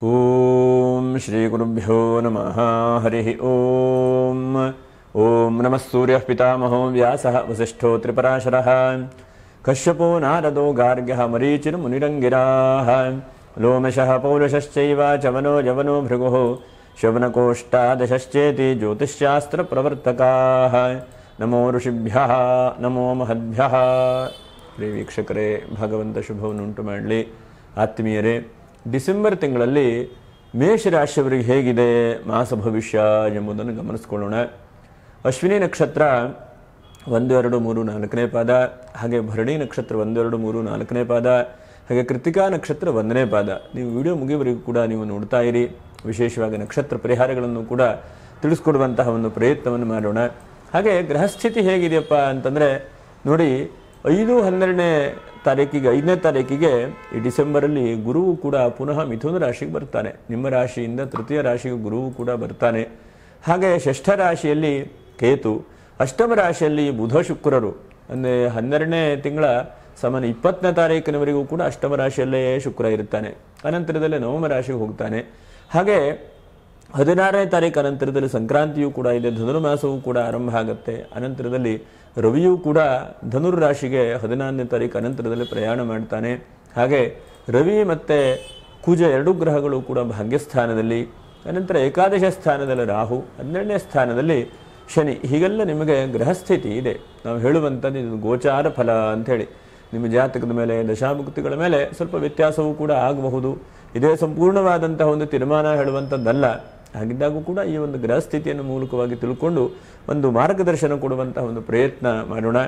ಓಂ ಶ್ರೀ ಗುರುಭ್ಯೋ ನಮಃ ಹರಿ ಓಂ ಓಂ ನಮಃ ಸೂರ್ಯಃ ಪಿತಾಮಹೋ ವ್ಯಾಸಃ ವಸಿಷ್ಠೋ ತ್ರಿಪರಾಶರಃ ಕಶ್ಯಪೋ ನಾರದೋ ಗಾರ್ಗ್ಯಃ ಮರೀಚಿರ್ ಮುನಿರಂಗಿರಾಃ ಲೋಮಶಃ ಪೌರುಷಶ್ಚೈವ ಚವನೋ ಯವನೋ ಭೃಗುಃ ಶವನಕೋಷ್ಟಾದಶಶ್ಚೇತಿ ಜ್ಯೋತಿಷ್ಶಾಸ್ತ್ರ ಪ್ರವರ್ತಕಾಃ ನಮೋ ಋಷಿಭ್ಯಃ ನಮೋ ಮಹದ್ಭ್ಯಃ. ಪ್ರಿಯ ವೀಕ್ಷಕರೇ, ಭಗವಂತ ಶುಭವನ್ನುಂಟು ಮಾಡಲಿ. ಆತ್ಮೀಯರೇ, ಡಿಸೆಂಬರ್ ತಿಂಗಳಲ್ಲಿ ಮೇಷರಾಶಿಯವರಿಗೆ ಹೇಗಿದೆ ಮಾಸ ಭವಿಷ್ಯ ಎಂಬುದನ್ನು ಗಮನಿಸಿಕೊಳ್ಳೋಣ. ಅಶ್ವಿನಿ ನಕ್ಷತ್ರ 1, 2, 3, 4ನೇ ಪಾದ, ಹಾಗೆ ಭರಣಿ ನಕ್ಷತ್ರ 1, 2, 3, 4ನೇ ಪಾದ, ಹಾಗೆ ಕೃತಿಕಾ ನಕ್ಷತ್ರ 1ನೇ ಪಾದ. ನೀವು ವಿಡಿಯೋ ಮುಗಿಯುವವರೆಗೂ ಕೂಡ ನೀವು ನೋಡ್ತಾ ಇರಿ. ವಿಶೇಷವಾಗಿ ನಕ್ಷತ್ರ ಪರಿಹಾರಗಳನ್ನು ಕೂಡ ತಿಳಿಸ್ಕೊಡುವಂತಹ ಒಂದು ಪ್ರಯತ್ನವನ್ನು ಮಾಡೋಣ. ಹಾಗೆ ಗ್ರಹಸ್ಥಿತಿ ಹೇಗಿದೆಯಪ್ಪ ಅಂತಂದರೆ ನೋಡಿ, 5-12ನೇ ತಾರೀಕಿಗೆ 5ನೇ ತಾರೀಕಿಗೆ ಈ ಡಿಸೆಂಬರಲ್ಲಿ ಗುರುವು ಕೂಡ ಪುನಃ ಮಿಥುನ ರಾಶಿಗೆ ಬರ್ತಾನೆ. ನಿಮ್ಮ ರಾಶಿಯಿಂದ ತೃತೀಯ ರಾಶಿಗೆ ಗುರುವು ಕೂಡ ಬರ್ತಾನೆ. ಹಾಗೆ ಷಷ್ಠ ರಾಶಿಯಲ್ಲಿ ಕೇತು, ಅಷ್ಟಮ ರಾಶಿಯಲ್ಲಿ ಬುಧ ಶುಕ್ರರು. ಅಂದರೆ 12ನೇ ತಿಂಗಳ ಸಾಮಾನ್ಯ 20ನೇ ತಾರೀಕಿನವರೆಗೂ ಕೂಡ ಅಷ್ಟಮ ರಾಶಿಯಲ್ಲೇ ಶುಕ್ರ ಇರ್ತಾನೆ. ಅನಂತರದಲ್ಲೇ ನವಮ ರಾಶಿಗೆ ಹೋಗ್ತಾನೆ. ಹಾಗೆ 16ನೇ ತಾರೀಕು ಅನಂತರದಲ್ಲಿ ಸಂಕ್ರಾಂತಿಯೂ ಕೂಡ ಇದೆ, ಧನುರ್ಮಾಸವೂ ಕೂಡ ಆರಂಭ ಆಗುತ್ತೆ. ಅನಂತರದಲ್ಲಿ ರವಿಯೂ ಕೂಡ ಧನುರ್ ರಾಶಿಗೆ 14ನೇ ತಾರೀಕು ಅನಂತರದಲ್ಲಿ ಪ್ರಯಾಣ ಮಾಡ್ತಾನೆ. ಹಾಗೆ ರವಿ ಮತ್ತು ಕುಜ 2 ಗ್ರಹಗಳು ಕೂಡ ಭಾಗ್ಯಸ್ಥಾನದಲ್ಲಿ, ಅನಂತರ ಏಕಾದಶ ಸ್ಥಾನದಲ್ಲಿ ರಾಹು, 12ನೇ ಸ್ಥಾನದಲ್ಲಿ ಶನಿ. ಹೀಗೆಲ್ಲ ನಿಮಗೆ ಗ್ರಹಸ್ಥಿತಿ ಇದೆ. ನಾವು ಹೇಳುವಂಥದ್ದು ಇದು ಗೋಚಾರ ಫಲ ಅಂಥೇಳಿ. ನಿಮ್ಮ ಜಾತಕದ ಮೇಲೆ, ದಶಾಭುಕ್ತಿಗಳ ಮೇಲೆ ಸ್ವಲ್ಪ ವ್ಯತ್ಯಾಸವೂ ಕೂಡ ಆಗಬಹುದು. ಇದೇ ಸಂಪೂರ್ಣವಾದಂತಹ ಒಂದು ತೀರ್ಮಾನ ಹೇಳುವಂಥದ್ದಲ್ಲ. ಹಾಗಿದ್ದಾಗೂ ಕೂಡ ಈ ಒಂದು ಗ್ರಹಸ್ಥಿತಿಯನ್ನು ಮೂಲಕವಾಗಿ ತಿಳ್ಕೊಂಡು ಒಂದು ಮಾರ್ಗದರ್ಶನ ಕೊಡುವಂತಹ ಒಂದು ಪ್ರಯತ್ನ ಮಾಡೋಣ.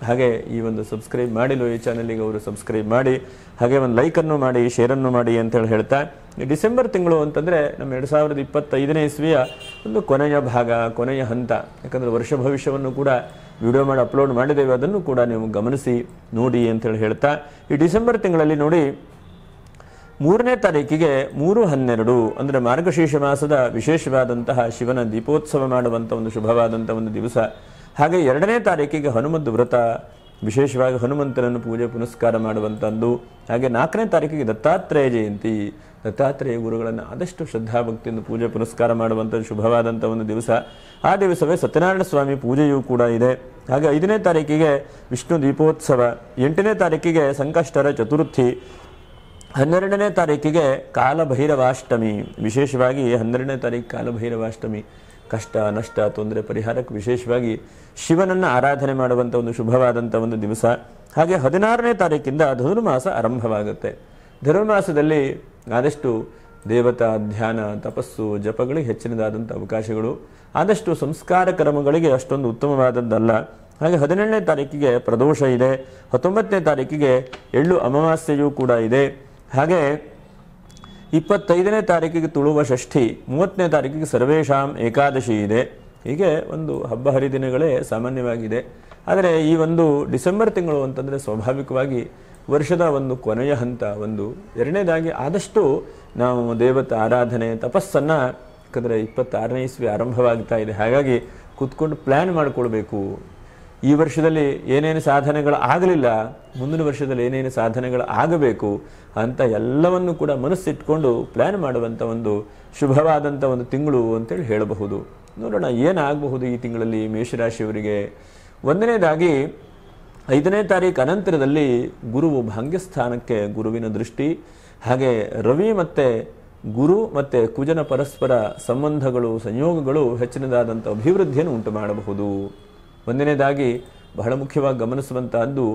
ಹಾಗೆ ಈ ಒಂದು ಸಬ್ಸ್ಕ್ರೈಬ್ ಮಾಡಿಲ್ಲ ಈ ಚಾನಲಿಗೆ ಅವರು ಸಬ್ಸ್ಕ್ರೈಬ್ ಮಾಡಿ, ಹಾಗೆ ಒಂದು ಲೈಕನ್ನು ಮಾಡಿ, ಶೇರನ್ನು ಮಾಡಿ ಅಂತೇಳಿ ಹೇಳ್ತಾ, ಈ ಡಿಸೆಂಬರ್ ತಿಂಗಳು ಅಂತಂದರೆ ನಮ್ಮ 2025ನೇ ಇಸ್ವಿಯ ಒಂದು ಕೊನೆಯ ಭಾಗ, ಕೊನೆಯ ಹಂತ. ಯಾಕಂದರೆ ವರ್ಷ ಭವಿಷ್ಯವನ್ನು ಕೂಡ ವಿಡಿಯೋ ಮಾಡಿ ಅಪ್ಲೋಡ್ ಮಾಡಿದ್ದೇವೆ, ಅದನ್ನು ಕೂಡ ನೀವು ಗಮನಿಸಿ ನೋಡಿ ಅಂತೇಳಿ ಹೇಳ್ತಾ, ಈ ಡಿಸೆಂಬರ್ ತಿಂಗಳಲ್ಲಿ ನೋಡಿ 3ನೇ ತಾರೀಕಿಗೆ 3/12 ಅಂದರೆ ಮಾರ್ಗಶೀರ್ಷ ಮಾಸದ ವಿಶೇಷವಾದಂತಹ ಶಿವನ ದೀಪೋತ್ಸವ ಮಾಡುವಂಥ ಒಂದು ಶುಭವಾದಂಥ ಒಂದು ದಿವಸ. ಹಾಗೆ 2ನೇ ತಾರೀಕಿಗೆ ಹನುಮದ್ ವ್ರತ, ವಿಶೇಷವಾಗಿ ಹನುಮಂತನನ್ನು ಪೂಜೆ ಪುನಸ್ಕಾರ ಮಾಡುವಂಥದ್ದು. ಹಾಗೆ 4ನೇ ತಾರೀಕಿಗೆ ದತ್ತಾತ್ರೇಯ ಜಯಂತಿ, ದತ್ತಾತ್ರೇಯ ಗುರುಗಳನ್ನು ಆದಷ್ಟು ಶ್ರದ್ಧಾಭಕ್ತಿಯಿಂದ ಪೂಜೆ ಪುನಸ್ಕಾರ ಮಾಡುವಂಥದ್ದು ಶುಭವಾದಂಥ ಒಂದು ದಿವಸ. ಆ ದಿವಸವೇ ಸತ್ಯನಾರಾಯಣ ಸ್ವಾಮಿ ಪೂಜೆಯೂ ಕೂಡ ಇದೆ. ಹಾಗೆ 5ನೇ ತಾರೀಕಿಗೆ ವಿಷ್ಣು ದೀಪೋತ್ಸವ, 8ನೇ ತಾರೀಕಿಗೆ ಸಂಕಷ್ಟರ ಚತುರ್ಥಿ, 12ನೇ ತಾರೀಕಿಗೆ ಕಾಲಭೈರವಾಷ್ಟಮಿ. ವಿಶೇಷವಾಗಿ 12ನೇ ತಾರೀಕು ಕಾಲಭೈರವಾಷ್ಟಮಿ, ಕಷ್ಟ ನಷ್ಟ ತೊಂದರೆ ಪರಿಹಾರಕ್ಕೆ ವಿಶೇಷವಾಗಿ ಶಿವನನ್ನು ಆರಾಧನೆ ಮಾಡುವಂಥ ಒಂದು ಶುಭವಾದಂಥ ಒಂದು ದಿವಸ. ಹಾಗೆ 16ನೇ ತಾರೀಕಿಂದ ಧನುರ್ಮಾಸ ಆರಂಭವಾಗುತ್ತೆ. ಧನುರ್ಮಾಸದಲ್ಲಿ ಆದಷ್ಟು ದೇವತಾ ಧ್ಯಾನ, ತಪಸ್ಸು, ಜಪಗಳಿಗೆ ಹೆಚ್ಚಿನದಾದಂಥ ಅವಕಾಶಗಳು. ಆದಷ್ಟು ಸಂಸ್ಕಾರ ಕರ್ಮಗಳಿಗೆ ಅಷ್ಟೊಂದು ಉತ್ತಮವಾದದ್ದಲ್ಲ. ಹಾಗೆ 17ನೇ ತಾರೀಕಿಗೆ ಪ್ರದೋಷ ಇದೆ, 19ನೇ ತಾರೀಕಿಗೆ ಎಳ್ಳು ಅಮಾವಾಸ್ಯೆಯೂ ಕೂಡ ಇದೆ. ಹಾಗೆ 25ನೇ ತಾರೀಕಿಗೆ ತುಳುವ ಷಷ್ಠಿ, 30ನೇ ತಾರೀಕಿಗೆ ಸರ್ವೇಶಾಂ ಏಕಾದಶಿ ಇದೆ. ಹೀಗೆ ಒಂದು ಹಬ್ಬ ಹರಿದಿನಗಳೇ ಸಾಮಾನ್ಯವಾಗಿದೆ. ಆದರೆ ಈ ಒಂದು ಡಿಸೆಂಬರ್ ತಿಂಗಳು ಅಂತಂದರೆ ಸ್ವಾಭಾವಿಕವಾಗಿ ವರ್ಷದ ಒಂದು ಕೊನೆಯ ಹಂತ. ಒಂದು ಎರಡನೇದಾಗಿ ಆದಷ್ಟು ನಾವು ದೇವತಾ ಆರಾಧನೆ, ತಪಸ್ಸನ್ನು, ಯಾಕಂದರೆ 26ನೇ ಇಸ್ವಿ ಆರಂಭವಾಗ್ತಾ ಇದೆ. ಹಾಗಾಗಿ ಕೂತ್ಕೊಂಡು ಪ್ಲ್ಯಾನ್ ಮಾಡಿಕೊಳ್ಬೇಕು. ಈ ವರ್ಷದಲ್ಲಿ ಏನೇನು ಸಾಧನೆಗಳು ಆಗಲಿಲ್ಲ, ಮುಂದಿನ ವರ್ಷದಲ್ಲಿ ಏನೇನು ಸಾಧನೆಗಳು ಆಗಬೇಕು ಅಂತ ಎಲ್ಲವನ್ನು ಕೂಡ ಮನಸ್ಸಿಟ್ಕೊಂಡು ಪ್ಲ್ಯಾನ್ ಮಾಡುವಂಥ ಒಂದು ಶುಭವಾದಂಥ ಒಂದು ತಿಂಗಳು ಅಂತೇಳಿ ಹೇಳಬಹುದು. ನೋಡೋಣ ಏನಾಗಬಹುದು ಈ ತಿಂಗಳಲ್ಲಿ ಮೇಷರಾಶಿಯವರಿಗೆ. ಒಂದನೇದಾಗಿ 5ನೇ ತಾರೀಕು ಅನಂತರದಲ್ಲಿ ಗುರುವು ಭಾಗ್ಯಸ್ಥಾನಕ್ಕೆ, ಗುರುವಿನ ದೃಷ್ಟಿ. ಹಾಗೆ ರವಿ ಮತ್ತು ಗುರು ಮತ್ತು ಕುಜನ ಪರಸ್ಪರ ಸಂಬಂಧಗಳು, ಸಂಯೋಗಗಳು ಹೆಚ್ಚಿನದಾದಂಥ ಅಭಿವೃದ್ಧಿಯನ್ನು ಉಂಟು ಮಾಡಬಹುದು. ಒಂದನೇದಾಗಿ ಬಹಳ ಮುಖ್ಯವಾಗಿ ಗಮನಿಸುವಂತಹದ್ದು,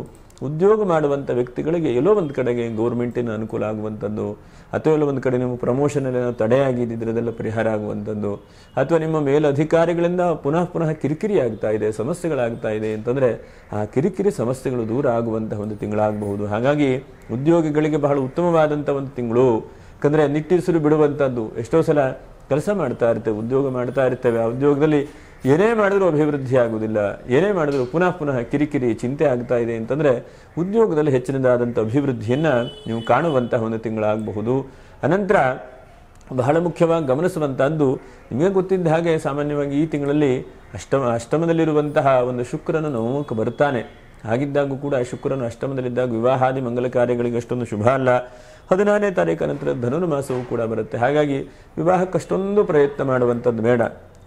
ಉದ್ಯೋಗ ಮಾಡುವಂಥ ವ್ಯಕ್ತಿಗಳಿಗೆ ಎಲ್ಲೋ ಒಂದು ಕಡೆಗೆ ಗೌರ್ಮೆಂಟಿನ ಅನುಕೂಲ ಆಗುವಂಥದ್ದು, ಅಥವಾ ಎಲ್ಲೋ ಒಂದು ಕಡೆ ನಿಮ್ಮ ಪ್ರಮೋಷನಲ್ಲಿ ತಡೆಯಾಗಿದ್ದರೆಲ್ಲ ಪರಿಹಾರ ಆಗುವಂಥದ್ದು, ಅಥವಾ ನಿಮ್ಮ ಮೇಲಧಿಕಾರಿಗಳಿಂದ ಪುನಃ ಕಿರಿಕಿರಿ ಆಗ್ತಾ ಇದೆ, ಸಮಸ್ಯೆಗಳಾಗ್ತಾ ಇದೆ ಅಂತಂದರೆ ಆ ಕಿರಿಕಿರಿ ಸಮಸ್ಯೆಗಳು ದೂರ ಆಗುವಂತಹ ಒಂದು ತಿಂಗಳಾಗಬಹುದು. ಹಾಗಾಗಿ ಉದ್ಯೋಗಿಗಳಿಗೆ ಬಹಳ ಉತ್ತಮವಾದಂಥ ಒಂದು ತಿಂಗಳು. ಯಾಕಂದರೆ ನಿಟ್ಟುಸಿರು ಬಿಡುವಂಥದ್ದು. ಎಷ್ಟೋ ಸಲ ಕೆಲಸ ಮಾಡ್ತಾ ಇರ್ತೇವೆ, ಉದ್ಯೋಗ ಮಾಡ್ತಾ ಇರ್ತೇವೆ, ಆ ಉದ್ಯೋಗದಲ್ಲಿ ಏನೇ ಮಾಡಿದ್ರೂ ಅಭಿವೃದ್ಧಿ ಆಗುವುದಿಲ್ಲ, ಏನೇ ಮಾಡಿದ್ರೂ ಪುನಃ ಕಿರಿಕಿರಿ, ಚಿಂತೆ ಆಗ್ತಾ ಇದೆ ಅಂತಂದರೆ ಉದ್ಯೋಗದಲ್ಲಿ ಹೆಚ್ಚಿನದಾದಂಥ ಅಭಿವೃದ್ಧಿಯನ್ನು ನೀವು ಕಾಣುವಂತಹ ಒಂದು ತಿಂಗಳಾಗಬಹುದು. ಅನಂತರ ಬಹಳ ಮುಖ್ಯವಾಗಿ ಗಮನಿಸುವಂಥದ್ದು, ನಿಮಗೆ ಗೊತ್ತಿದ್ದ ಹಾಗೆ ಸಾಮಾನ್ಯವಾಗಿ ಈ ತಿಂಗಳಲ್ಲಿ ಅಷ್ಟಮದಲ್ಲಿರುವಂತಹ ಒಂದು ಶುಕ್ರನ ನವಮಕ್ಕೆ ಬರ್ತಾನೆ. ಹಾಗಿದ್ದಾಗೂ ಕೂಡ ಶುಕ್ರನು ಅಷ್ಟಮದಲ್ಲಿದ್ದಾಗ ವಿವಾಹಾದಿ ಮಂಗಲ ಕಾರ್ಯಗಳಿಗೆ ಅಷ್ಟೊಂದು ಶುಭ ಅಲ್ಲ. 14ನೇ ತಾರೀಕು ನಂತರ ಧನುರ್ಮಾಸವೂ ಕೂಡ ಬರುತ್ತೆ. ಹಾಗಾಗಿ ವಿವಾಹಕ್ಕೆ ಅಷ್ಟೊಂದು ಪ್ರಯತ್ನ ಮಾಡುವಂಥದ್ದು ಬೇಡ.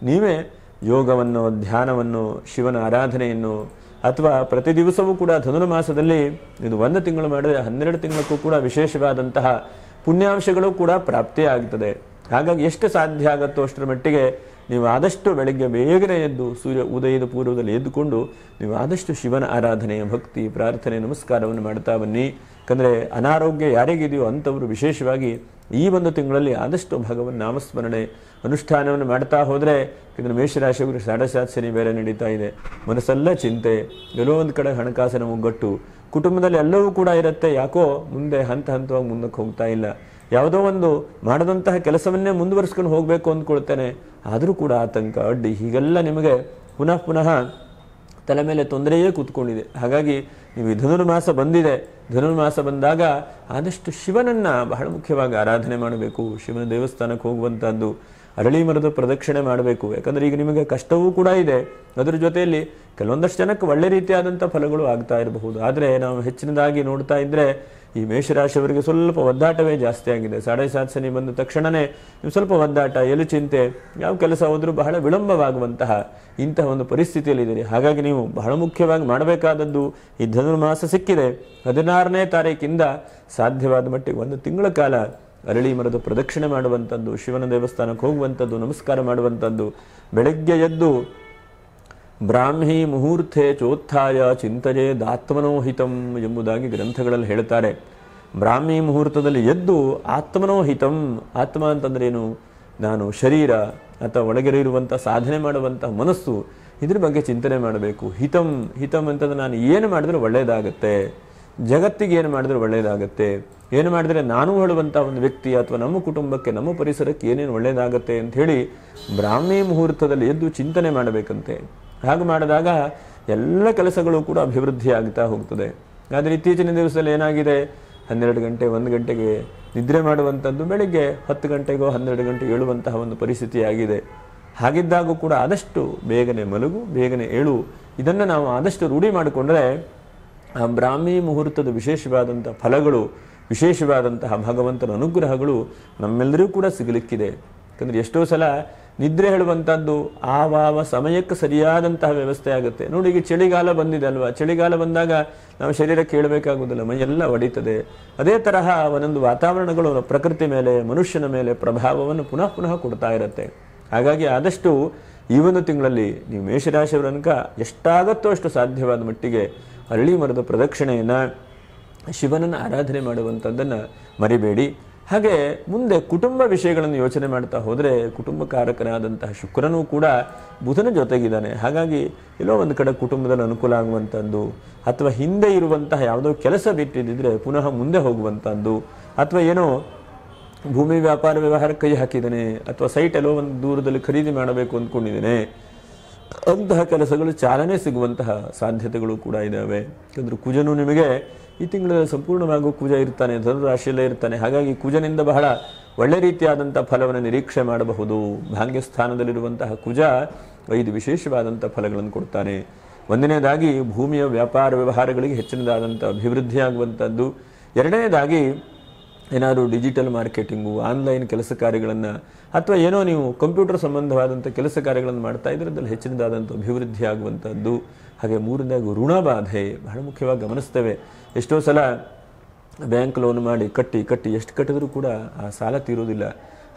ನೀವೇ ಯೋಗವನ್ನು, ಧ್ಯಾನವನ್ನು, ಶಿವನ ಆರಾಧನೆಯನ್ನು ಅಥವಾ ಪ್ರತಿ ದಿವಸವೂ ಕೂಡ ಧನುರ್ಮಾಸದಲ್ಲಿ ಇದು 1 ತಿಂಗಳು ಮಾಡಿದ್ರೆ 12 ತಿಂಗಳಕ್ಕೂ ಕೂಡ ವಿಶೇಷವಾದಂತಹ ಪುಣ್ಯಾಂಶಗಳು ಕೂಡ ಪ್ರಾಪ್ತಿಯಾಗುತ್ತದೆ. ಹಾಗಾಗಿ ಎಷ್ಟು ಸಾಧ್ಯ ಆಗುತ್ತೋ ಅಷ್ಟರ ಮಟ್ಟಿಗೆ ನೀವು ಆದಷ್ಟು ಬೆಳಗ್ಗೆ ಬೇಗನೆ ಎದ್ದು ಸೂರ್ಯ ಉದಯದ ಪೂರ್ವದಲ್ಲಿ ಎದ್ದುಕೊಂಡು ನೀವು ಆದಷ್ಟು ಶಿವನ ಆರಾಧನೆ, ಭಕ್ತಿ, ಪ್ರಾರ್ಥನೆ, ನಮಸ್ಕಾರವನ್ನು ಮಾಡ್ತಾ ಬನ್ನಿ. ಯಾಕಂದರೆ ಅನಾರೋಗ್ಯ ಯಾರಿಗಿದೆಯೋ ಅಂಥವರು ವಿಶೇಷವಾಗಿ ಈ 1 ತಿಂಗಳಲ್ಲಿ ಆದಷ್ಟು ಭಗವನ್ ನಾಮಸ್ಮರಣೆ ಅನುಷ್ಠಾನವನ್ನು ಮಾಡ್ತಾ ಹೋದರೆ, ಇದನ್ನು ಮೇಷರಾಶಿಯವರು ಸಾಡಸಾತ್ ಶನಿ ಬೇರೆ ನಡೀತಾ ಇದೆ, ಮನಸ್ಸೆಲ್ಲ ಚಿಂತೆ, ಎಲ್ಲೋ ಒಂದು ಕಡೆ ಹಣಕಾಸಿನ ಮುಗ್ಗಟ್ಟು, ಕುಟುಂಬದಲ್ಲಿ ಎಲ್ಲವೂ ಕೂಡ ಇರುತ್ತೆ. ಯಾಕೋ ಮುಂದೆ ಹಂತವಾಗಿ ಮುಂದಕ್ಕೆ ಹೋಗ್ತಾ ಇಲ್ಲ. ಯಾವುದೋ ಒಂದು ಮಾಡದಂತಹ ಕೆಲಸವನ್ನೇ ಮುಂದುವರಿಸ್ಕೊಂಡು ಹೋಗಬೇಕು ಅಂದ್ಕೊಳ್ತೇನೆ, ಆದರೂ ಕೂಡ ಆತಂಕ, ಅಡ್ಡಿ, ಹೀಗೆಲ್ಲ ನಿಮಗೆ ಪುನಃ ತಲೆ ಮೇಲೆ ತೊಂದರೆಯೇ ಕೂತ್ಕೊಂಡಿದೆ. ಹಾಗಾಗಿ ನೀವು ಧನುರ್ಮಾಸ ಬಂದಿದೆ, ಧನುರ್ಮಾಸ ಬಂದಾಗ ಆದಷ್ಟು ಶಿವನನ್ನ ಬಹಳ ಮುಖ್ಯವಾಗಿ ಆರಾಧನೆ ಮಾಡಬೇಕು. ಶಿವನ ದೇವಸ್ಥಾನಕ್ಕೆ ಹೋಗುವಂತಹದ್ದು, ಅರಳಿ ಮರದ ಪ್ರದಕ್ಷಿಣೆ ಮಾಡಬೇಕು. ಯಾಕಂದ್ರೆ ಈಗ ನಿಮಗೆ ಕಷ್ಟವೂ ಕೂಡ ಇದೆ, ಅದರ ಜೊತೆಯಲ್ಲಿ ಕೆಲವೊಂದಷ್ಟು ಜನಕ್ಕೆ ಒಳ್ಳೆ ರೀತಿಯಾದಂಥ ಫಲಗಳು ಆಗ್ತಾ ಇರಬಹುದು. ಆದರೆ ನಾವು ಹೆಚ್ಚಿನದಾಗಿ ನೋಡ್ತಾ ಇದ್ರೆ ಈ ಮೇಷರಾಶಿಯವರಿಗೆ ಸ್ವಲ್ಪ ಒದ್ದಾಟವೇ ಜಾಸ್ತಿ ಆಗಿದೆ. 7.5 ಶನಿ ಬಂದ ತಕ್ಷಣನೇ ನೀವು ಸ್ವಲ್ಪ ಒದ್ದಾಟ, ಎಲು ಚಿಂತೆ, ಯಾವ ಕೆಲಸ ಹೋದ್ರೂ ಬಹಳ ವಿಳಂಬವಾಗುವಂತಹ ಇಂತಹ ಒಂದು ಪರಿಸ್ಥಿತಿಯಲ್ಲಿದ್ದೀರಿ. ಹಾಗಾಗಿ ನೀವು ಬಹಳ ಮುಖ್ಯವಾಗಿ ಮಾಡಬೇಕಾದದ್ದು, ಈ ಧನುರ್ಮಾಸ ಸಿಕ್ಕಿದೆ, 16ನೇ ತಾರೀಕಿಂದ ಸಾಧ್ಯವಾದ ಮಟ್ಟಿಗೆ 1 ತಿಂಗಳ ಕಾಲ ಅರಳಿ ಮರದ ಪ್ರದಕ್ಷಿಣೆ ಮಾಡುವಂಥದ್ದು, ಶಿವನ ದೇವಸ್ಥಾನಕ್ಕೆ ಹೋಗುವಂಥದ್ದು, ನಮಸ್ಕಾರ ಮಾಡುವಂಥದ್ದು, ಬೆಳಗ್ಗೆ ಎದ್ದು ಬ್ರಾಹ್ಮಿ ಮುಹೂರ್ತೆ ಚೋತ್ಥಾಯ ಚಿಂತಜೆ ದಾತ್ಮನೋಹಿತಂ ಎಂಬುದಾಗಿ ಗ್ರಂಥಗಳಲ್ಲಿ ಹೇಳ್ತಾರೆ. ಬ್ರಾಹ್ಮಿ ಮುಹೂರ್ತದಲ್ಲಿ ಎದ್ದು ಆತ್ಮನೋಹಿತಂ, ಆತ್ಮ ಅಂತಂದ್ರೇನು? ನಾನು ಶರೀರ ಅಥವಾ ಒಳಗಡೆ ಇರುವಂಥ ಸಾಧನೆ ಮಾಡುವಂಥ ಮನಸ್ಸು, ಇದ್ರ ಬಗ್ಗೆ ಚಿಂತನೆ ಮಾಡಬೇಕು. ಹಿತಂ ಅಂತಂದ್ರೆ ನಾನು ಏನು ಮಾಡಿದ್ರೆ ಒಳ್ಳೆಯದಾಗತ್ತೆ, ಜಗತ್ತಿಗೆ ಏನು ಮಾಡಿದ್ರೆ ಒಳ್ಳೆಯದಾಗತ್ತೆ, ಏನು ಮಾಡಿದ್ರೆ ನಾನು ಹೇಳುವಂಥ ಒಂದು ವ್ಯಕ್ತಿ ಅಥವಾ ನಮ್ಮ ಕುಟುಂಬಕ್ಕೆ, ನಮ್ಮ ಪರಿಸರಕ್ಕೆ ಏನೇನು ಒಳ್ಳೆಯದಾಗತ್ತೆ ಅಂತ ಹೇಳಿ ಬ್ರಾಹ್ಮಿ ಮುಹೂರ್ತದಲ್ಲಿ ಎದ್ದು ಚಿಂತನೆ ಮಾಡಬೇಕಂತೆ. ಹಾಗೆ ಮಾಡಿದಾಗ ಎಲ್ಲ ಕೆಲಸಗಳು ಕೂಡ ಅಭಿವೃದ್ಧಿ ಆಗ್ತಾ ಹೋಗ್ತದೆ. ಆದರೆ ಇತ್ತೀಚಿನ ದಿವಸದಲ್ಲಿ ಏನಾಗಿದೆ, 12 ಗಂಟೆ 1 ಗಂಟೆಗೆ ನಿದ್ರೆ ಮಾಡುವಂಥದ್ದು, ಬೆಳಿಗ್ಗೆ 10 ಗಂಟೆಗೋ 12 ಗಂಟೆಗೆ ಏಳುವಂತಹ ಒಂದು ಪರಿಸ್ಥಿತಿ ಆಗಿದೆ. ಹಾಗಿದ್ದಾಗೂ ಕೂಡ ಆದಷ್ಟು ಬೇಗನೆ ಮಲಗು, ಬೇಗನೆ ಏಳು, ಇದನ್ನು ನಾವು ಆದಷ್ಟು ರೂಢಿ ಮಾಡಿಕೊಂಡ್ರೆ ಆ ಬ್ರಾಹ್ಮಿ ಮುಹೂರ್ತದ ವಿಶೇಷವಾದಂಥ ಫಲಗಳು, ವಿಶೇಷವಾದಂತಹ ಭಗವಂತನ ಅನುಗ್ರಹಗಳು ನಮ್ಮೆಲ್ಲರಿಗೂ ಕೂಡ ಸಿಗಲಿಕ್ಕಿದೆ. ಯಾಕಂದರೆ ಎಷ್ಟೋ ಸಲ ನಿದ್ರೆ ಹೇಳುವಂಥದ್ದು ಆವಾವ ಸಮಯಕ್ಕೆ ಸರಿಯಾದಂತಹ ವ್ಯವಸ್ಥೆ ಆಗುತ್ತೆ. ನೋಡಿ, ಈಗ ಚಳಿಗಾಲ ಬಂದಿದೆ ಅಲ್ವಾ, ಚಳಿಗಾಲ ಬಂದಾಗ ನಾವು ಶರೀರಕ್ಕೆ ಹೇಳಬೇಕಾಗುವುದಿಲ್ಲ, ಮೈಯೆಲ್ಲ ಒಡೀತದೆ. ಅದೇ ತರಹ ಒಂದೊಂದು ವಾತಾವರಣಗಳು ಪ್ರಕೃತಿ ಮೇಲೆ, ಮನುಷ್ಯನ ಮೇಲೆ ಪ್ರಭಾವವನ್ನು ಪುನಃ ಕೊಡ್ತಾ ಇರುತ್ತೆ. ಹಾಗಾಗಿ ಆದಷ್ಟು ಈ 1 ತಿಂಗಳಲ್ಲಿ ನೀವು ಮೇಷರಾಶಿಯವರ ತನಕ ಎಷ್ಟಾಗತ್ತೋ ಅಷ್ಟು ಸಾಧ್ಯವಾದ ಮಟ್ಟಿಗೆ ಅರಳಿ ಮರದ ಪ್ರದಕ್ಷಿಣೆಯನ್ನು, ಶಿವನನ್ನು ಆರಾಧನೆ ಮಾಡುವಂಥದ್ದನ್ನು ಮರಿಬೇಡಿ. ಹಾಗೆ ಮುಂದೆ ಕುಟುಂಬ ವಿಷಯಗಳನ್ನು ಯೋಚನೆ ಮಾಡ್ತಾ ಹೋದರೆ, ಕುಟುಂಬಕಾರಕನಾದಂತಹ ಶುಕ್ರನೂ ಕೂಡ ಬುಧನ ಜೊತೆಗಿದ್ದಾನೆ. ಹಾಗಾಗಿ ಎಲ್ಲೋ ಒಂದು ಕಡೆ ಕುಟುಂಬದಲ್ಲಿ ಅನುಕೂಲ ಆಗುವಂಥದ್ದು, ಅಥವಾ ಹಿಂದೆ ಇರುವಂತಹ ಯಾವುದೋ ಕೆಲಸ ಬಿಟ್ಟಿದ್ದರೆ ಪುನಃ ಮುಂದೆ ಹೋಗುವಂಥದ್ದು, ಅಥವಾ ಏನೋ ಭೂಮಿ ವ್ಯಾಪಾರ ವ್ಯವಹಾರ ಕೈ ಹಾಕಿದ್ದಾನೆ, ಅಥವಾ ಸೈಟ್ ಎಲ್ಲೋ ಒಂದು ದೂರದಲ್ಲಿ ಖರೀದಿ ಮಾಡಬೇಕು ಅಂದ್ಕೊಂಡಿದ್ದೇನೆ, ಅಂತಹ ಕೆಲಸಗಳು ಚಾಲನೆ ಸಿಗುವಂತಹ ಸಾಧ್ಯತೆಗಳು ಕೂಡ ಇದ್ದಾವೆ. ಯಾಕಂದ್ರೆ ಕುಜನು ನಿಮಗೆ ಈ ತಿಂಗಳ ಸಂಪೂರ್ಣವಾಗೂ ಕುಜ ಇರ್ತಾನೆ, ಧನುರಾಶಿಯಲ್ಲೇ ಇರ್ತಾನೆ. ಹಾಗಾಗಿ ಕುಜನಿಂದ ಬಹಳ ಒಳ್ಳೆ ರೀತಿಯಾದಂಥ ಫಲವನ್ನು ನಿರೀಕ್ಷೆ ಮಾಡಬಹುದು. ಭಾಗ್ಯಸ್ಥಾನದಲ್ಲಿರುವಂತಹ ಕುಜ 5 ವಿಶೇಷವಾದಂಥ ಫಲಗಳನ್ನು ಕೊಡ್ತಾನೆ. 1ನೇದಾಗಿ ಭೂಮಿಯ ವ್ಯಾಪಾರ ವ್ಯವಹಾರಗಳಿಗೆ ಹೆಚ್ಚಿನದಾದಂಥ ಅಭಿವೃದ್ಧಿ ಆಗುವಂಥದ್ದು. 2ನೇದಾಗಿ ಏನಾದರೂ ಡಿಜಿಟಲ್ ಮಾರ್ಕೆಟಿಂಗು, ಆನ್ಲೈನ್ ಕೆಲಸ ಕಾರ್ಯಗಳನ್ನು, ಅಥವಾ ಏನೋ ನೀವು ಕಂಪ್ಯೂಟರ್ ಸಂಬಂಧವಾದಂಥ ಕೆಲಸ ಕಾರ್ಯಗಳನ್ನು ಮಾಡ್ತಾ ಇದ್ರೆ ಅದರಲ್ಲಿ ಹೆಚ್ಚಿನದಾದಂಥ ಅಭಿವೃದ್ಧಿ ಆಗುವಂಥದ್ದು. ಹಾಗೆ 3ನೇದಾಗಿ ಋಣಬಾಧೆ ಬಹಳ ಮುಖ್ಯವಾಗಿ ಗಮನಿಸ್ತೇವೆ. ಎಷ್ಟೋ ಸಲ ಬ್ಯಾಂಕ್ ಲೋನ್ ಮಾಡಿ ಕಟ್ಟಿ ಎಷ್ಟು ಕಟ್ಟಿದ್ರೂ ಕೂಡ ಆ ಸಾಲ ತೀರೋದಿಲ್ಲ.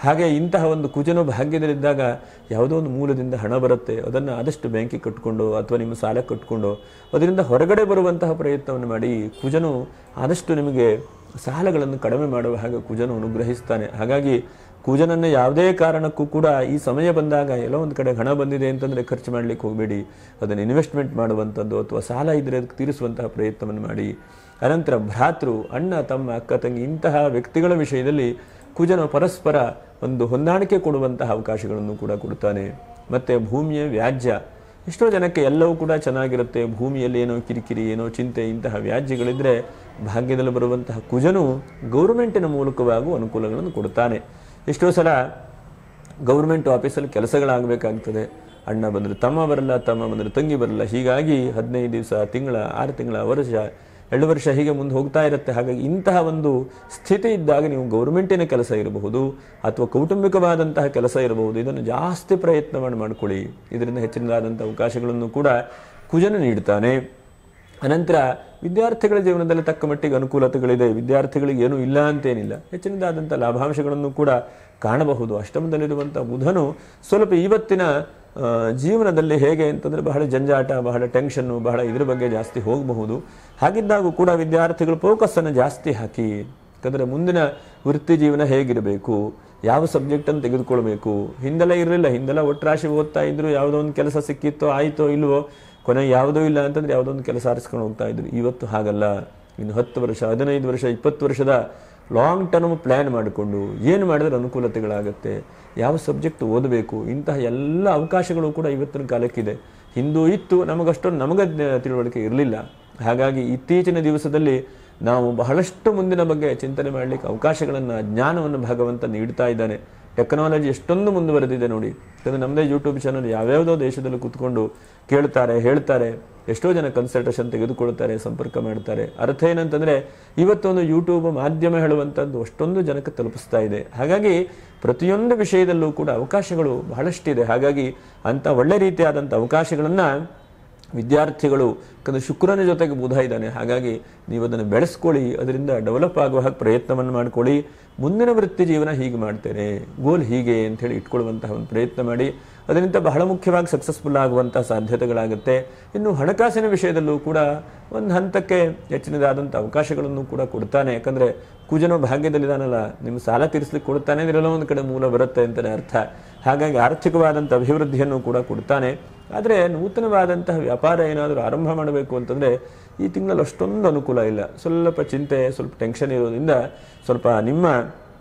ಹಾಗೆ ಇಂತಹ ಒಂದು ಕುಜನು ಭಾಗ್ಯದಲ್ಲಿದ್ದಾಗ ಯಾವುದೋ ಒಂದು ಮೂಲದಿಂದ ಹಣ ಬರುತ್ತೆ, ಅದನ್ನು ಆದಷ್ಟು ಬ್ಯಾಂಕಿಗೆ ಕಟ್ಕೊಂಡು ಅಥವಾ ನಿಮ್ಮ ಸಾಲ ಕಟ್ಕೊಂಡು ಅದರಿಂದ ಹೊರಗಡೆ ಬರುವಂತಹ ಪ್ರಯತ್ನವನ್ನು ಮಾಡಿ. ಕುಜನು ಆದಷ್ಟು ನಿಮಗೆ ಸಾಲಗಳನ್ನು ಕಡಿಮೆ ಮಾಡುವ ಹಾಗೆ ಕುಜನು ಅನುಗ್ರಹಿಸ್ತಾನೆ. ಹಾಗಾಗಿ ಕುಜನನ್ನು ಯಾವುದೇ ಕಾರಣಕ್ಕೂ ಕೂಡ ಈ ಸಮಯ ಬಂದಾಗ ಎಲ್ಲೋ ಒಂದು ಕಡೆ ಹಣ ಬಂದಿದೆ ಅಂತಂದರೆ ಖರ್ಚು ಮಾಡಲಿಕ್ಕೆ ಹೋಗಬೇಡಿ. ಅದನ್ನು ಇನ್ವೆಸ್ಟ್ಮೆಂಟ್ ಮಾಡುವಂಥದ್ದು ಅಥವಾ ಸಾಲ ಇದ್ದರೆ ಅದಕ್ಕೆ ತೀರಿಸುವಂತಹ ಪ್ರಯತ್ನವನ್ನು ಮಾಡಿ. ಅನಂತರ ಭ್ರಾತೃ, ಅಣ್ಣ ತಮ್ಮ, ಅಕ್ಕ ತಂಗಿ, ಇಂತಹ ವ್ಯಕ್ತಿಗಳ ವಿಷಯದಲ್ಲಿ ಕುಜನು ಪರಸ್ಪರ ಒಂದು ಹೊಂದಾಣಿಕೆ ಕೊಡುವಂತಹ ಅವಕಾಶಗಳನ್ನು ಕೂಡ ಕೊಡ್ತಾನೆ. ಮತ್ತು ಭೂಮಿಯ ವ್ಯಾಜ್ಯ, ಎಷ್ಟೋ ಜನಕ್ಕೆ ಎಲ್ಲವೂ ಕೂಡ ಚೆನ್ನಾಗಿರುತ್ತೆ, ಭೂಮಿಯಲ್ಲಿ ಏನೋ ಕಿರಿಕಿರಿ, ಏನೋ ಚಿಂತೆ, ಇಂತಹ ವ್ಯಾಜ್ಯಗಳಿದ್ದರೆ ಭಾಗ್ಯದಲ್ಲಿ ಬರುವಂತಹ ಕುಜನು ಗೌರ್ಮೆಂಟಿನ ಮೂಲಕವಾಗೂ ಅನುಕೂಲಗಳನ್ನು ಕೊಡ್ತಾನೆ. ಎಷ್ಟೋ ಸಲ ಗೌರ್ಮೆಂಟ್ ಆಫೀಸಲ್ಲಿ ಕೆಲಸಗಳಾಗಬೇಕಾಗ್ತದೆ, ಅಣ್ಣ ಬಂದರೆ ತಮ್ಮ ಬರಲ್ಲ, ತಮ್ಮ ಬಂದರೆ ತಂಗಿ ಬರಲ್ಲ. ಹೀಗಾಗಿ 15 ದಿವಸ, ತಿಂಗಳ, 6 ತಿಂಗಳ, ವರ್ಷ, 2 ವರ್ಷ ಹೀಗೆ ಮುಂದೆ ಹೋಗ್ತಾ ಇರುತ್ತೆ. ಹಾಗಾಗಿ ಇಂತಹ ಒಂದು ಸ್ಥಿತಿ ಇದ್ದಾಗ ನೀವು ಗೌರ್ಮೆಂಟಿನ ಕೆಲಸ ಇರಬಹುದು ಅಥವಾ ಕೌಟುಂಬಿಕವಾದಂತಹ ಕೆಲಸ ಇರಬಹುದು, ಇದನ್ನು ಜಾಸ್ತಿ ಪ್ರಯತ್ನ ಮಾಡಿಕೊಳ್ಳಿ. ಇದರಿಂದ ಹೆಚ್ಚಿನದಾದಂಥ ಅವಕಾಶಗಳನ್ನು ಕೂಡ ಕುಜನು ನೀಡ್ತಾನೆ. ಅನಂತರ ವಿದ್ಯಾರ್ಥಿಗಳ ಜೀವನದಲ್ಲಿ ತಕ್ಕ ಮಟ್ಟಿಗೆ ಅನುಕೂಲತೆಗಳಿದೆ. ವಿದ್ಯಾರ್ಥಿಗಳಿಗೆ ಏನೂ ಇಲ್ಲ ಅಂತೇನಿಲ್ಲ, ಹೆಚ್ಚಿನದಾದಂಥ ಲಾಭಾಂಶಗಳನ್ನು ಕೂಡ ಕಾಣಬಹುದು. ಅಷ್ಟಮದಲ್ಲಿರುವಂಥ ಬುಧನು ಸ್ವಲ್ಪ ಇವತ್ತಿನ ಜೀವನದಲ್ಲಿ ಹೇಗೆ ಅಂತಂದರೆ ಬಹಳ ಜಂಜಾಟ, ಬಹಳ ಟೆನ್ಷನ್ನು, ಬಹಳ ಇದ್ರ ಬಗ್ಗೆ ಜಾಸ್ತಿ ಹೋಗಬಹುದು. ಹಾಗಿದ್ದಾಗೂ ಕೂಡ ವಿದ್ಯಾರ್ಥಿಗಳು ಫೋಕಸ್ಸನ್ನು ಜಾಸ್ತಿ ಹಾಕಿ, ಯಾಕಂದರೆ ಮುಂದಿನ ವೃತ್ತಿ ಜೀವನ ಹೇಗಿರಬೇಕು, ಯಾವ ಸಬ್ಜೆಕ್ಟನ್ನು ತೆಗೆದುಕೊಳ್ಬೇಕು. ಹಿಂದೆಲ್ಲ ಇರಲಿಲ್ಲ, ಹಿಂದೆಲ್ಲ ಒಟ್ಟರಾಶಿ ಓದ್ತಾ ಇದ್ರು, ಯಾವುದೋ ಒಂದು ಕೆಲಸ ಸಿಕ್ಕಿತ್ತೋ ಆಯಿತೋ ಇಲ್ವೋ, ಕೊನೆ ಯಾವುದೂ ಇಲ್ಲ ಅಂತಂದರೆ ಯಾವುದೋ ಒಂದು ಕೆಲಸ ಆರಿಸ್ಕೊಂಡು ಹೋಗ್ತಾ ಇದ್ರು. ಇವತ್ತು ಹಾಗಲ್ಲ. ಇನ್ನು 10 ವರ್ಷ, 15 ವರ್ಷ, 20 ವರ್ಷದ ಲಾಂಗ್ ಟರ್ಮ್ ಪ್ಲ್ಯಾನ್ ಮಾಡಿಕೊಂಡು ಏನು ಮಾಡಿದ್ರೆ ಅನುಕೂಲತೆಗಳಾಗುತ್ತೆ, ಯಾವ ಸಬ್ಜೆಕ್ಟ್ ಓದಬೇಕು, ಇಂತಹ ಎಲ್ಲ ಅವಕಾಶಗಳು ಕೂಡ ಇವತ್ತಿನ ಕಾಲಕ್ಕಿದೆ. ಹಿಂದೂ ಇತ್ತು, ನಮಗೆ ತಿಳುವಳಿಕೆ ಇರಲಿಲ್ಲ. ಹಾಗಾಗಿ ಇತ್ತೀಚಿನ ದಿವಸದಲ್ಲಿ ನಾವು ಬಹಳಷ್ಟು ಮುಂದಿನ ಬಗ್ಗೆ ಚಿಂತನೆ ಮಾಡಲಿಕ್ಕೆ ಅವಕಾಶಗಳನ್ನು, ಜ್ಞಾನವನ್ನು ಭಗವಂತ ನೀಡ್ತಾ ಇದ್ದಾನೆ. ಟೆಕ್ನಾಲಜಿ ಎಷ್ಟೊಂದು ಮುಂದುವರೆದಿದೆ ನೋಡಿ. ಯಾಕಂದರೆ ನಮ್ಮದೇ ಯೂಟ್ಯೂಬ್ ಚಾನಲ್ ಯಾವ್ಯಾವುದೋ ದೇಶದಲ್ಲಿ ಕೂತ್ಕೊಂಡು ಕೇಳ್ತಾರೆ, ಹೇಳ್ತಾರೆ. ಎಷ್ಟೋ ಜನ ಕನ್ಸಲ್ಟೇಷನ್ ತೆಗೆದುಕೊಳ್ತಾರೆ, ಸಂಪರ್ಕ ಮಾಡ್ತಾರೆ. ಅರ್ಥ ಏನಂತಂದರೆ ಇವತ್ತೊಂದು ಯೂಟ್ಯೂಬ್ ಮಾಧ್ಯಮ ಹೇಳುವಂಥದ್ದು ಅಷ್ಟೊಂದು ಜನಕ್ಕೆ ತಲುಪಿಸ್ತಾ ಇದೆ. ಹಾಗಾಗಿ ಪ್ರತಿಯೊಂದು ವಿಷಯದಲ್ಲೂ ಕೂಡ ಅವಕಾಶಗಳು ಬಹಳಷ್ಟಿದೆ. ಹಾಗಾಗಿ ಅಂಥ ಒಳ್ಳೆ ರೀತಿಯಾದಂಥ ಅವಕಾಶಗಳನ್ನು ವಿದ್ಯಾರ್ಥಿಗಳು, ಯಾಕಂದರೆ ಶುಕ್ರನ ಜೊತೆಗೆ ಬುಧ ಇದ್ದಾನೆ, ಹಾಗಾಗಿ ನೀವು ಅದನ್ನು ಬೆಳೆಸ್ಕೊಳ್ಳಿ, ಅದರಿಂದ ಡೆವಲಪ್ ಆಗುವ ಹಾಗೆ ಪ್ರಯತ್ನವನ್ನು ಮಾಡಿಕೊಳ್ಳಿ. ಮುಂದಿನ ವೃತ್ತಿ ಜೀವನ ಹೀಗೆ ಮಾಡ್ತೇನೆ, ಗೋಲ್ ಹೀಗೆ ಅಂಥೇಳಿ ಇಟ್ಕೊಳ್ಳುವಂತಹ ಒಂದು ಪ್ರಯತ್ನ ಮಾಡಿ. ಅದರಿಂದ ಬಹಳ ಮುಖ್ಯವಾಗಿ ಸಕ್ಸಸ್ಫುಲ್ ಆಗುವಂಥ ಸಾಧ್ಯತೆಗಳಾಗುತ್ತೆ. ಇನ್ನು ಹಣಕಾಸಿನ ವಿಷಯದಲ್ಲೂ ಕೂಡ ಒಂದು ಹಂತಕ್ಕೆ ಹೆಚ್ಚಿನದಾದಂಥ ಅವಕಾಶಗಳನ್ನು ಕೂಡ ಕೊಡ್ತಾನೆ. ಯಾಕಂದರೆ ಕುಜನೋ ಭಾಗ್ಯದಲ್ಲಿದ್ದಾನಲ್ಲ, ನಿಮ್ಮ ಸಾಲ ತೀರಿಸ್ಲಿಕ್ಕೆ ಕೊಡ್ತಾನೆ, ಇದರೆಲ್ಲ ಒಂದು ಕಡೆ ಮೂಲ ಬರುತ್ತೆ ಅಂತಲೇ ಅರ್ಥ. ಹಾಗಾಗಿ ಆರ್ಥಿಕವಾದಂಥ ಅಭಿವೃದ್ಧಿಯನ್ನು ಕೂಡ ಕೊಡ್ತಾನೆ. ಆದರೆ ನೂತನವಾದಂತಹ ವ್ಯಾಪಾರ ಏನಾದರೂ ಆರಂಭ ಮಾಡಬೇಕು ಅಂತಂದರೆ ಈ ತಿಂಗಳಲ್ಲಿ ಅಷ್ಟೊಂದು ಅನುಕೂಲ ಇಲ್ಲ. ಸ್ವಲ್ಪ ಚಿಂತೆ, ಸ್ವಲ್ಪ ಟೆನ್ಷನ್ ಇರೋದ್ರಿಂದ ಸ್ವಲ್ಪ ನಿಮ್ಮ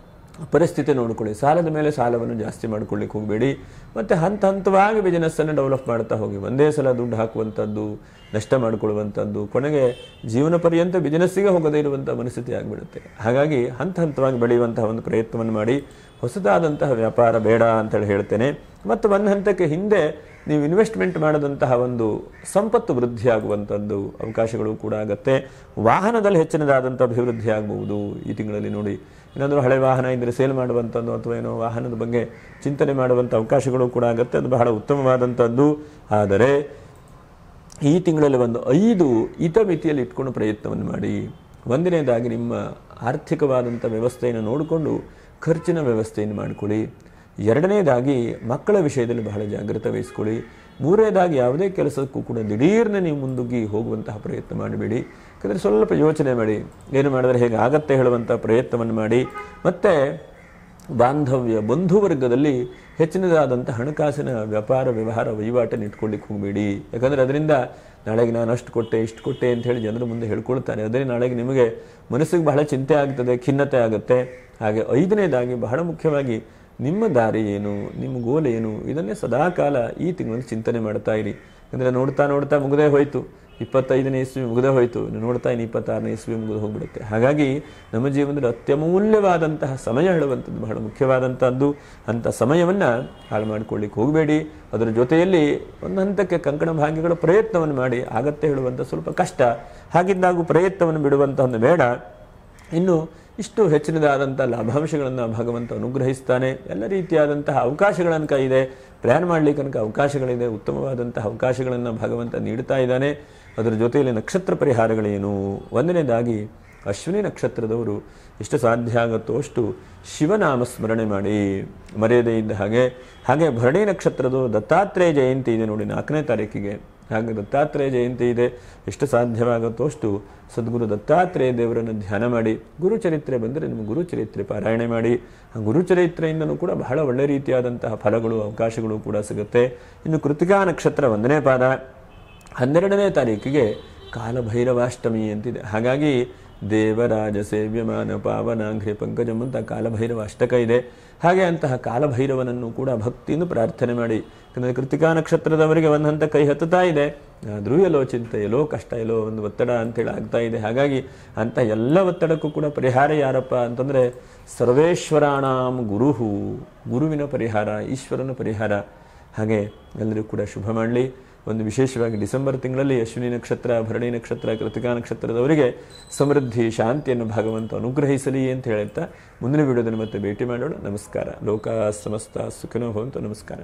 ಪರಿಸ್ಥಿತಿ ನೋಡಿಕೊಳ್ಳಿ. ಸಾಲದ ಮೇಲೆ ಸಾಲವನ್ನು ಜಾಸ್ತಿ ಮಾಡ್ಕೊಳ್ಳಿಕ್ಕೆ ಹೋಗಬೇಡಿ. ಮತ್ತು ಹಂತವಾಗಿ ಬಿಸ್ನೆಸ್ಸನ್ನು ಡೆವಲಪ್ ಮಾಡ್ತಾ ಹೋಗಿ. ಒಂದೇ ಸಲ ದುಡ್ಡು ಹಾಕುವಂಥದ್ದು, ನಷ್ಟ ಮಾಡಿಕೊಳ್ಳುವಂಥದ್ದು, ಕೊನೆಗೆ ಜೀವನ ಪರ್ಯಂತ ಬಿಸ್ನೆಸ್ಸಿಗೆ ಹೋಗದೇ ಇರುವಂಥ ಮನಸ್ಥಿತಿ ಆಗಿಬಿಡುತ್ತೆ. ಹಾಗಾಗಿ ಹಂತವಾಗಿ ಬೆಳೆಯುವಂತಹ ಒಂದು ಪ್ರಯತ್ನವನ್ನು ಮಾಡಿ. ಹೊಸದಾದಂತಹ ವ್ಯಾಪಾರ ಬೇಡ ಅಂತೇಳಿ ಹೇಳ್ತೇನೆ. ಮತ್ತು ಒಂದು ಹಂತಕ್ಕೆ ಹಿಂದೆ ನೀವು ಇನ್ವೆಸ್ಟ್ಮೆಂಟ್ ಮಾಡಿದಂತಹ ಒಂದು ಸಂಪತ್ತು ವೃದ್ಧಿ ಆಗುವಂಥದ್ದು ಅವಕಾಶಗಳು ಕೂಡ ಆಗುತ್ತೆ. ವಾಹನದಲ್ಲಿ ಹೆಚ್ಚಿನದಾದಂಥ ಅಭಿವೃದ್ಧಿ ಆಗಬಹುದು ಈ ತಿಂಗಳಲ್ಲಿ ನೋಡಿ. ಏನಾದರೂ ಹಳೆ ವಾಹನ ಇದ್ದರೆ ಸೇಲ್ ಮಾಡುವಂಥದ್ದು ಅಥವಾ ಏನೋ ವಾಹನದ ಬಗ್ಗೆ ಚಿಂತನೆ ಮಾಡುವಂಥ ಅವಕಾಶಗಳು ಕೂಡ ಆಗುತ್ತೆ. ಅದು ಬಹಳ ಉತ್ತಮವಾದಂಥದ್ದು. ಆದರೆ ಈ ತಿಂಗಳಲ್ಲಿ ಒಂದು 5 ಹಿತಮಿತಿಯಲ್ಲಿ ಇಟ್ಕೊಂಡು ಪ್ರಯತ್ನವನ್ನು ಮಾಡಿ. ಒಂದನೇದಾಗಿ ನಿಮ್ಮ ಆರ್ಥಿಕವಾದಂಥ ವ್ಯವಸ್ಥೆಯನ್ನು ನೋಡಿಕೊಂಡು ಖರ್ಚಿನ ವ್ಯವಸ್ಥೆಯನ್ನು ಮಾಡಿಕೊಳ್ಳಿ. ಎರಡನೇದಾಗಿ ಮಕ್ಕಳ ವಿಷಯದಲ್ಲಿ ಬಹಳ ಜಾಗ್ರತೆ ವಹಿಸ್ಕೊಳ್ಳಿ. ಮೂರನೇದಾಗಿ ಯಾವುದೇ ಕೆಲಸಕ್ಕೂ ಕೂಡ ದಿಢೀರ್ನೆ ನೀವು ಮುಂದುಗ್ಗಿ ಹೋಗುವಂತಹ ಪ್ರಯತ್ನ ಮಾಡಬೇಡಿ. ಯಾಕಂದರೆ ಸ್ವಲ್ಪ ಯೋಚನೆ ಮಾಡಿ, ಏನು ಮಾಡಿದ್ರೆ ಹೇಗೆ ಆಗತ್ತೆ ಹೇಳುವಂಥ ಪ್ರಯತ್ನವನ್ನು ಮಾಡಿ. ಮತ್ತು ಬಾಂಧವ್ಯ, ಬಂಧುವರ್ಗದಲ್ಲಿ ಹೆಚ್ಚಿನದಾದಂಥ ಹಣಕಾಸಿನ ವ್ಯಾಪಾರ ವ್ಯವಹಾರ ವಹಿವಾಟನ್ನು ಇಟ್ಕೊಳ್ಳಿಕ್ಕೆ ಹೋಗಬೇಡಿ. ಯಾಕಂದರೆ ಅದರಿಂದ ನಾಳೆಗೆ ನಾನು ಅಷ್ಟು ಕೊಟ್ಟೆ, ಇಷ್ಟು ಕೊಟ್ಟೆ ಅಂತ ಹೇಳಿ ಜನರ ಮುಂದೆ ಹೇಳ್ಕೊಳ್ತಾನೆ. ಅದೇ ನಾಳೆಗೆ ನಿಮಗೆ ಮನಸ್ಸಿಗೆ ಬಹಳ ಚಿಂತೆ ಆಗ್ತದೆ, ಖಿನ್ನತೆ ಆಗುತ್ತೆ. ಹಾಗೆ 5ನೇದಾಗಿ ಬಹಳ ಮುಖ್ಯವಾಗಿ ನಿಮ್ಮ ದಾರಿ ಏನು, ನಿಮ್ಮ ಗೋಲ್ ಏನು, ಇದನ್ನೇ ಸದಾಕಾಲ ಈ ತಿಂಗಳಲ್ಲಿ ಚಿಂತನೆ ಮಾಡ್ತಾ ಇರಿ. ಅಂದರೆ ನೋಡ್ತಾ ಮುಗದೇ ಹೋಯಿತು, 25ನೇ ಇಸ್ವಿ ಮುಗದೇ ಹೋಯಿತು, ನೋಡ್ತಾ ಇನ್ನು 26ನೇ ಇಸ್ವಿ ಮುಗಿದು ಹೋಗ್ಬಿಡುತ್ತೆ. ಹಾಗಾಗಿ ನಮ್ಮ ಜೀವನದಲ್ಲಿ ಅತ್ಯಮೂಲ್ಯವಾದಂತಹ ಸಮಯ ಹೇಳುವಂಥದ್ದು ಬಹಳ ಮುಖ್ಯವಾದಂಥದ್ದು. ಅಂಥ ಸಮಯವನ್ನು ಹಾಳು ಮಾಡ್ಕೊಳ್ಳಿಕ್ಕೆ ಹೋಗಬೇಡಿ. ಅದರ ಜೊತೆಯಲ್ಲಿ ಒಂದು ಹಂತಕ್ಕೆ ಕಂಕಣ ಭಾಗ್ಯಗಳ ಪ್ರಯತ್ನವನ್ನು ಮಾಡಿ. ಆಗತ್ತೆ ಹೇಳುವಂಥ ಸ್ವಲ್ಪ ಕಷ್ಟ. ಹಾಗಿದ್ದಾಗೂ ಪ್ರಯತ್ನವನ್ನು ಬಿಡುವಂಥ ಒಂದು ಬೇಡ. ಇನ್ನು ಇಷ್ಟು ಹೆಚ್ಚಿನದಾದಂಥ ಲಾಭಾಂಶಗಳನ್ನು ಭಗವಂತ ಅನುಗ್ರಹಿಸ್ತಾನೆ. ಎಲ್ಲ ರೀತಿಯಾದಂತಹ ಅವಕಾಶಗಳನ್ನು ಇದೆ, ಪ್ಲ್ಯಾನ್ ಮಾಡಲಿಕ್ಕೆ ತನಕ ಅವಕಾಶಗಳಿದೆ. ಉತ್ತಮವಾದಂತಹ ಅವಕಾಶಗಳನ್ನು ಭಗವಂತ ನೀಡ್ತಾ ಇದ್ದಾನೆ. ಅದರ ಜೊತೆಯಲ್ಲಿ ನಕ್ಷತ್ರ ಪರಿಹಾರಗಳೇನು? ಒಂದನೇದಾಗಿ ಅಶ್ವಿನಿ ನಕ್ಷತ್ರದವರು ಎಷ್ಟು ಸಾಧ್ಯ ಆಗುತ್ತೋ ಅಷ್ಟು ಶಿವನಾಮ ಸ್ಮರಣೆ ಮಾಡಿ, ಮರ್ಯಾದೆ ಇದ್ದ ಹಾಗೆ ಭರಣಿ ನಕ್ಷತ್ರದ ದತ್ತಾತ್ರೇಯ ಜಯಂತಿ ಇದೆ ನೋಡಿ 4ನೇ ತಾರೀಕಿಗೆ. ಹಾಗೆ ದತ್ತಾತ್ರೇಯ ಜಯಂತಿ ಇದೆ. ಎಷ್ಟು ಸಾಧ್ಯವಾಗುತ್ತೋ ಅಷ್ಟು ಸದ್ಗುರು ದತ್ತಾತ್ರೇಯ ದೇವರನ್ನು ಧ್ಯಾನ ಮಾಡಿ. ಗುರುಚರಿತ್ರೆ ಬಂದರೆ ನಿಮ್ಮ ಗುರುಚರಿತ್ರೆ ಪಾರಾಯಣ ಮಾಡಿ. ಆ ಗುರುಚರಿತ್ರೆಯಿಂದನೂ ಕೂಡ ಬಹಳ ಒಳ್ಳೆ ರೀತಿಯಾದಂತಹ ಫಲಗಳು, ಅವಕಾಶಗಳು ಕೂಡ ಸಿಗುತ್ತೆ. ಇನ್ನು ಕೃತಿಕಾ ನಕ್ಷತ್ರ 1ನೇ ಪಾದ 12ನೇ ತಾರೀಕಿಗೆ ಕಾಲಭೈರವಾಷ್ಟಮಿ ಅಂತಿದೆ. ಹಾಗಾಗಿ ದೇವರಾಜ ಸೇವ್ಯಮಾನ ಪಾವನಾಂಘ್ರಿ ಪಂಕಜಂ ಅಂತ ಕಾಲಭೈರವ ಅಷ್ಟಕ ಇದೆ. ಹಾಗೆ ಅಂತಹ ಕಾಲಭೈರವನನ್ನು ಕೂಡ ಭಕ್ತಿಯಿಂದ ಪ್ರಾರ್ಥನೆ ಮಾಡಿ. ಯಾಕಂದರೆ ಕೃತಿಕಾ ನಕ್ಷತ್ರದವರಿಗೆ ಒಂದು ಹಂತ ಕೈ ಹತ್ತುತ್ತಾ ಇದೆ, ಆದರೂ ಎಲ್ಲೋ ಚಿಂತೆ, ಎಲ್ಲೋ ಕಷ್ಟ, ಎಲ್ಲೋ ಒಂದು ಒತ್ತಡ ಅಂತೇಳಿ ಆಗ್ತಾ ಇದೆ. ಹಾಗಾಗಿ ಅಂಥ ಎಲ್ಲ ಒತ್ತಡಕ್ಕೂ ಕೂಡ ಪರಿಹಾರ ಯಾರಪ್ಪ ಅಂತಂದರೆ ಸರ್ವೇಶ್ವರಾಣಾಂ ಗುರುಹು, ಗುರುವಿನ ಪರಿಹಾರ, ಈಶ್ವರನ ಪರಿಹಾರ. ಹಾಗೆ ಎಲ್ಲರಿಗೂ ಕೂಡ ಶುಭ ಮಾಡಲಿ. ಒಂದು ವಿಶೇಷವಾಗಿ ಡಿಸೆಂಬರ್ ತಿಂಗಳಲ್ಲಿ ಅಶ್ವಿನಿ ನಕ್ಷತ್ರ, ಭರಣಿ ನಕ್ಷತ್ರ, ಕೃತಿಕಾ ನಕ್ಷತ್ರದವರಿಗೆ ಸಮೃದ್ಧಿ, ಶಾಂತಿಯನ್ನು ಭಗವಂತ ಅನುಗ್ರಹಿಸಲಿ ಅಂತ ಹೇಳುತ್ತಾ ಮುಂದಿನ ವಿಡಿಯೋದಲ್ಲಿ ಮತ್ತೆ ಭೇಟಿ ಮಾಡೋಣ. ನಮಸ್ಕಾರ. ಲೋಕ ಸಮಸ್ತ ಸುಖಿನೋ ಭವಂತು. ನಮಸ್ಕಾರ.